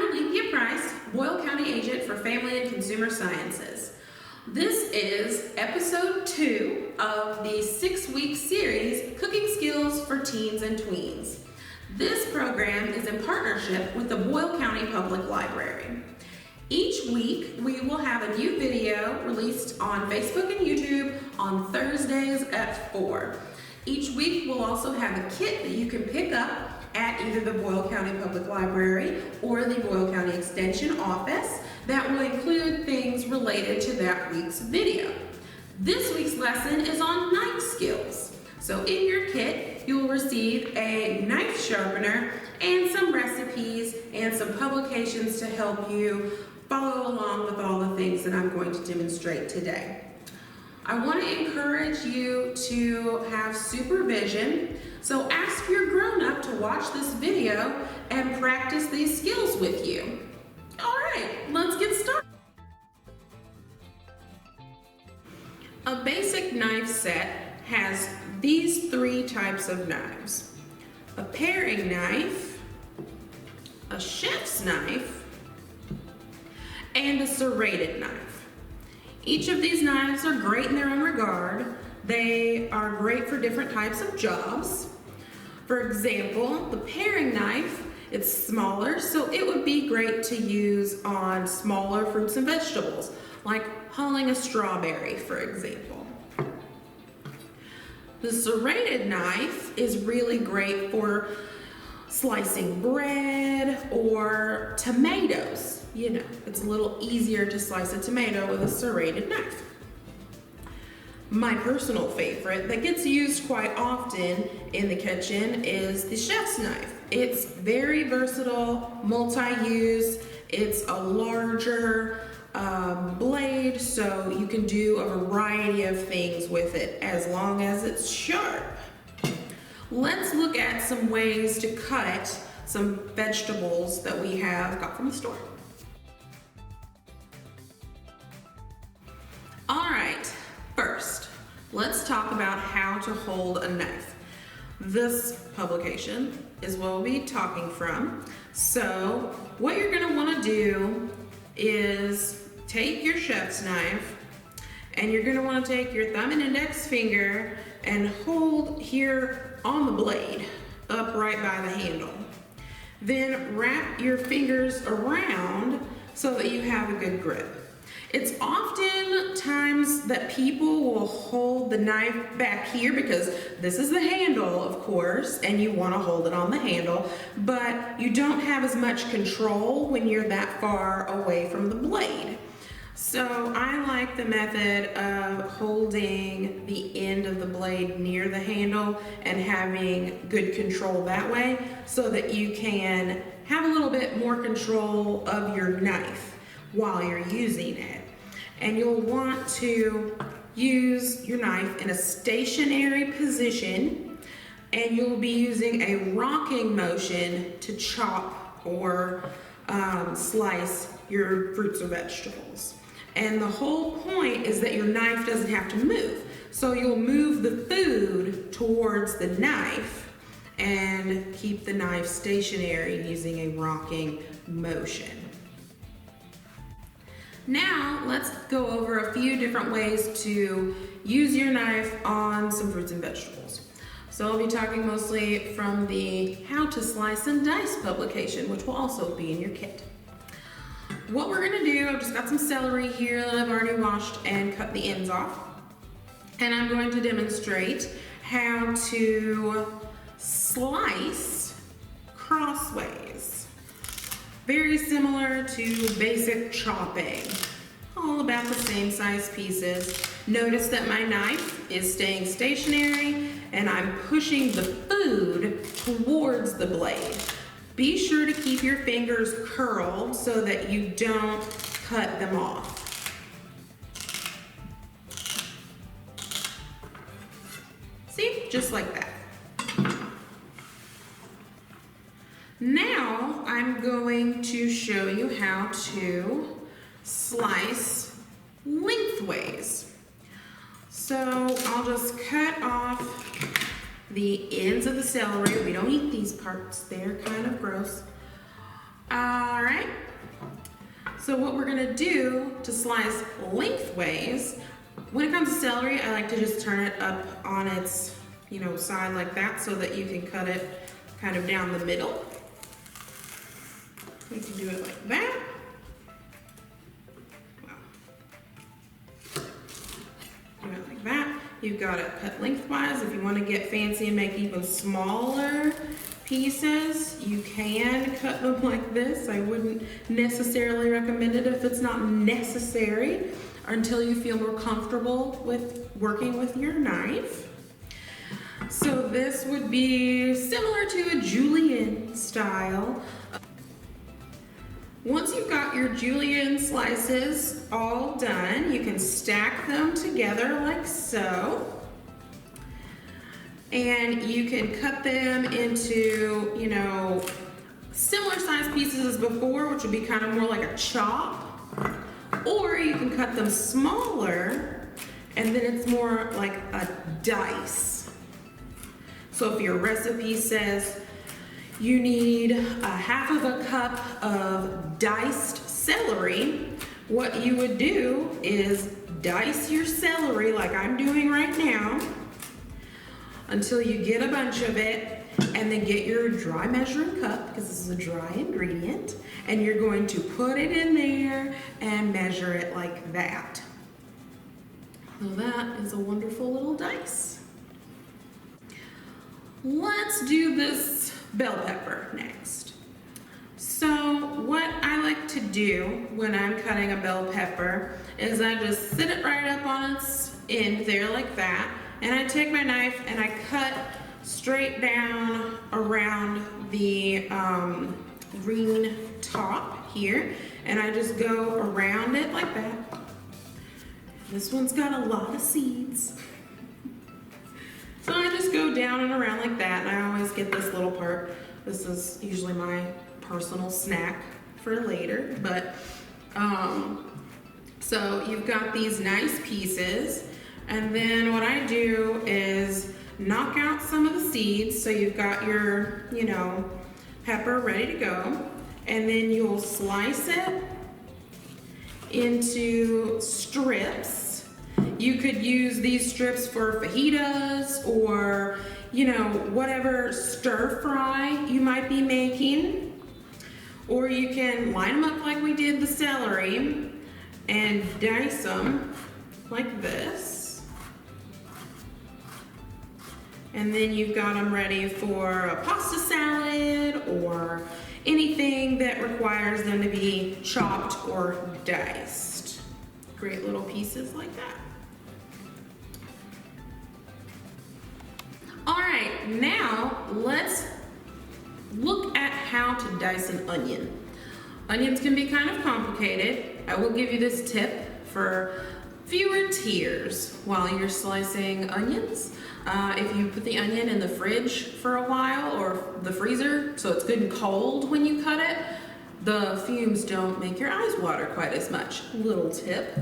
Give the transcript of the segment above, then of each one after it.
I'm Alethea Price, Boyle County Agent for Family and Consumer Sciences. This is episode 2 of the 6-week series, Cooking Skills for Teens and Tweens. This program is in partnership with the Boyle County Public Library. Each week, we will have a new video released on Facebook and YouTube on Thursdays at 4. Each week, we'll also have a kit that you can pick up at either the Boyle County Public Library or the Boyle County Extension Office that will include things related to that week's video. This week's lesson is on knife skills. So in your kit, you will receive a knife sharpener and some recipes and some publications to help you follow along with all the things that I'm going to demonstrate today. I want to encourage you to have supervision, so ask your grown-up to watch this video and practice these skills with you. All right, let's get started. A basic knife set has these 3 types of knives: a paring knife, a chef's knife, and a serrated knife. Each of these knives are great in their own regard. They are great for different types of jobs. For example, the paring knife, it's smaller, so it would be great to use on smaller fruits and vegetables, like hulling a strawberry, for example. The serrated knife is really great for slicing bread or tomatoes. You know, it's a little easier to slice a tomato with a serrated knife. My personal favorite that gets used quite often in the kitchen is the chef's knife. It's very versatile, multi-use. It's a larger blade, so you can do a variety of things with it as long as it's sharp. Let's look at some ways to cut some vegetables that we have got from the store. All right, first, let's talk about how to hold a knife. This publication is what we'll be talking from. So what you're gonna wanna do is take your chef's knife and you're gonna wanna take your thumb and index finger and hold here on the blade, up right by the handle. Then wrap your fingers around so that you have a good grip. It's often times that people will hold the knife back here because this is the handle, of course, and you want to hold it on the handle, but you don't have as much control when you're that far away from the blade. So I like the method of holding the end of the blade near the handle and having good control that way so that you can have a little bit more control of your knife while you're using it. And you'll want to use your knife in a stationary position, and you'll be using a rocking motion to chop or slice your fruits or vegetables. And the whole point is that your knife doesn't have to move. So you'll move the food towards the knife and keep the knife stationary using a rocking motion. Now, let's go over a few different ways to use your knife on some fruits and vegetables. So I'll be talking mostly from the How to Slice and Dice publication, which will also be in your kit. What we're gonna do, I've just got some celery here that I've already washed and cut the ends off. And I'm going to demonstrate how to slice crossways. Very similar to basic chopping, all about the same size pieces. Notice that my knife is staying stationary and I'm pushing the food towards the blade. Be sure to keep your fingers curled so that you don't cut them off. See, just like that. Now I'm going to show you how to slice lengthways. So I'll just cut off the ends of the celery. We don't eat these parts, they're kind of gross. All right. So what we're gonna do to slice lengthways, when it comes to celery, I like to just turn it up on its, side like that so that you can cut it kind of down the middle. We can do it like that. Wow. Do it like that. You've got it cut lengthwise. If you want to get fancy and make even smaller pieces, you can cut them like this. I wouldn't necessarily recommend it if it's not necessary until you feel more comfortable with working with your knife. So this would be similar to a julienne style. Once you've got your julienne slices all done, you can stack them together like so. And you can cut them into, similar size pieces as before, which would be kind of more like a chop. Or you can cut them smaller, and then it's more like a dice. So if your recipe says you need a half of a cup of diced celery, what you would do is dice your celery like I'm doing right now until you get a bunch of it, and then get your dry measuring cup, because this is a dry ingredient, and you're going to put it in there and measure it like that. So that is a wonderful little dice. Let's do this bell pepper next. So what I like to do when I'm cutting a bell pepper is I just sit it right up on its end there like that, and I take my knife and I cut straight down around the green top here, and I just go around it like that. This one's got a lot of seeds. So I just go down and around like that, and I always get this little part. This is usually my personal snack for later, but so you've got these nice pieces, and then what I do is knock out some of the seeds, so you've got your, pepper ready to go, and then you'll slice it into strips. You could use these strips for fajitas or, whatever stir fry you might be making. Or you can line them up like we did the celery and dice them like this. And then you've got them ready for a pasta salad or anything that requires them to be chopped or diced. Great little pieces like that. All right, now let's look at how to dice an onion. Onions can be kind of complicated. I will give you this tip for fewer tears while you're slicing onions. If you put the onion in the fridge for a while or the freezer so it's good and cold when you cut it, the fumes don't make your eyes water quite as much. Little tip.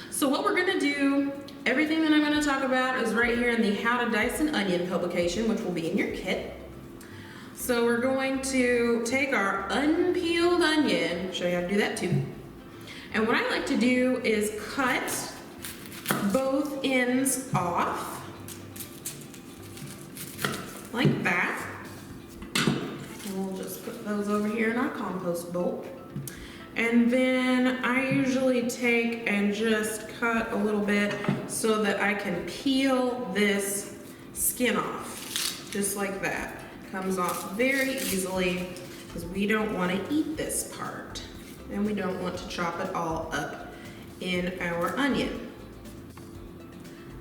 So what we're gonna do, everything that I'm gonna talk about is right here in the How to Dice an Onion publication, which will be in your kit. So we're going to take our unpeeled onion, show you how to do that too. And what I like to do is cut both ends off, like that. And we'll just put those over here in our compost bowl. And then I usually take and just cut a little bit so that I can peel this skin off, just like that. Comes off very easily because we don't want to eat this part. And we don't want to chop it all up in our onion.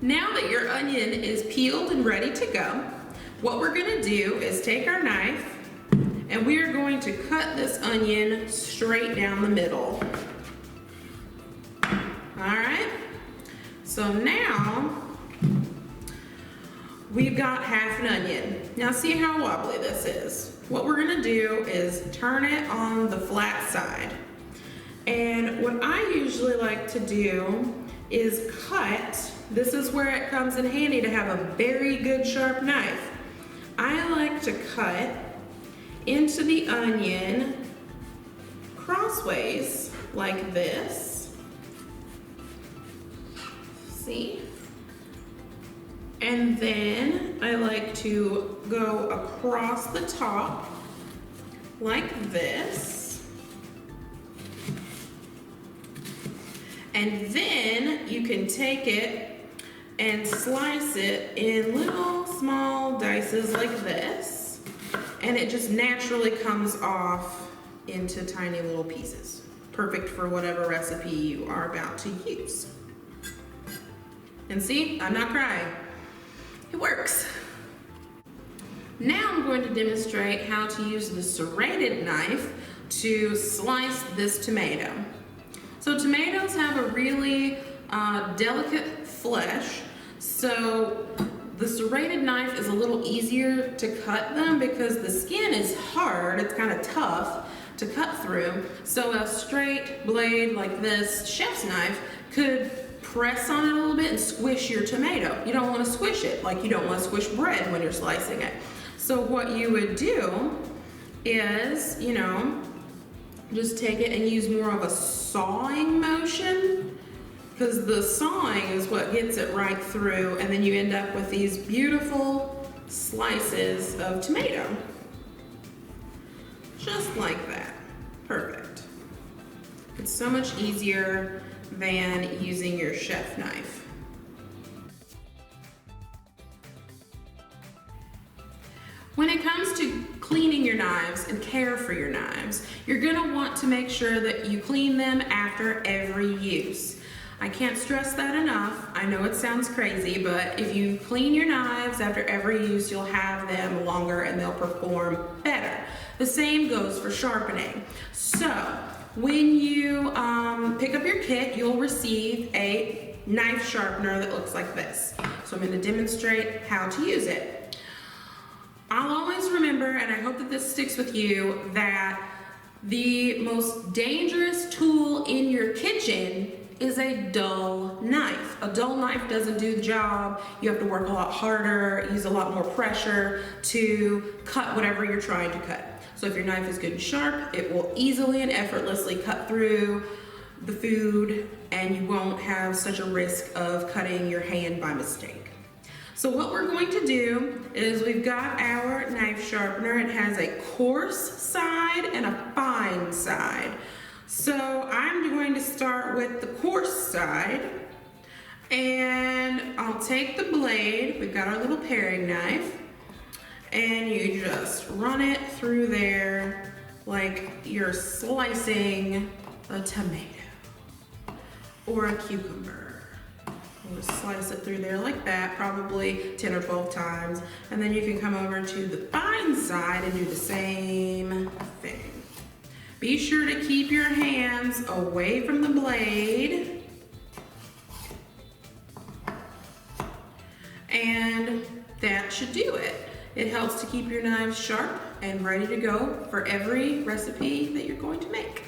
Now that your onion is peeled and ready to go, what we're gonna do is take our knife and we are going to cut this onion straight down the middle. All right, so now we've got half an onion. Now see how wobbly this is. What we're gonna do is turn it on the flat side. And what I usually like to do is cut, this is where it comes in handy to have a very good sharp knife. I like to cut into the onion crossways like this. See? And then I like to go across the top like this. And then you can take it and slice it in little small dices like this. And it just naturally comes off into tiny little pieces. Perfect for whatever recipe you are about to use. And see, I'm not crying. It works. Now I'm going to demonstrate how to use the serrated knife to slice this tomato. So tomatoes have a really delicate flesh, so the serrated knife is a little easier to cut them because the skin is hard, it's kind of tough to cut through. So a straight blade like this chef's knife could press on it a little bit and squish your tomato. You don't want to squish it like you don't want to squish bread when you're slicing it. So what you would do is, just take it and use more of a sawing motion, because the sawing is what gets it right through, and then you end up with these beautiful slices of tomato. Just like that. Perfect. It's so much easier than using your chef knife. When it comes to cleaning your knives and care for your knives, you're gonna want to make sure that you clean them after every use. I can't stress that enough. I know it sounds crazy, but if you clean your knives after every use, you'll have them longer and they'll perform better. The same goes for sharpening. So, when you pick up your kit, you'll receive a knife sharpener that looks like this. So I'm going to demonstrate how to use it. I'll always remember, and I hope that this sticks with you, that the most dangerous tool in your kitchen is a dull knife. A dull knife doesn't do the job. You have to work a lot harder, use a lot more pressure to cut whatever you're trying to cut. So if your knife is good and sharp, it will easily and effortlessly cut through the food, and you won't have such a risk of cutting your hand by mistake. So what we're going to do is we've got our knife sharpener. It has a coarse side and a fine side. So I'm going to start with the coarse side, and I'll take the blade, we've got our little paring knife, and you just run it through there like you're slicing a tomato or a cucumber. We'll just slice it through there like that, probably 10 or 12 times, and then you can come over to the fine side and do the same thing. Be sure to keep your hands away from the blade. And that should do it. It helps to keep your knives sharp and ready to go for every recipe that you're going to make.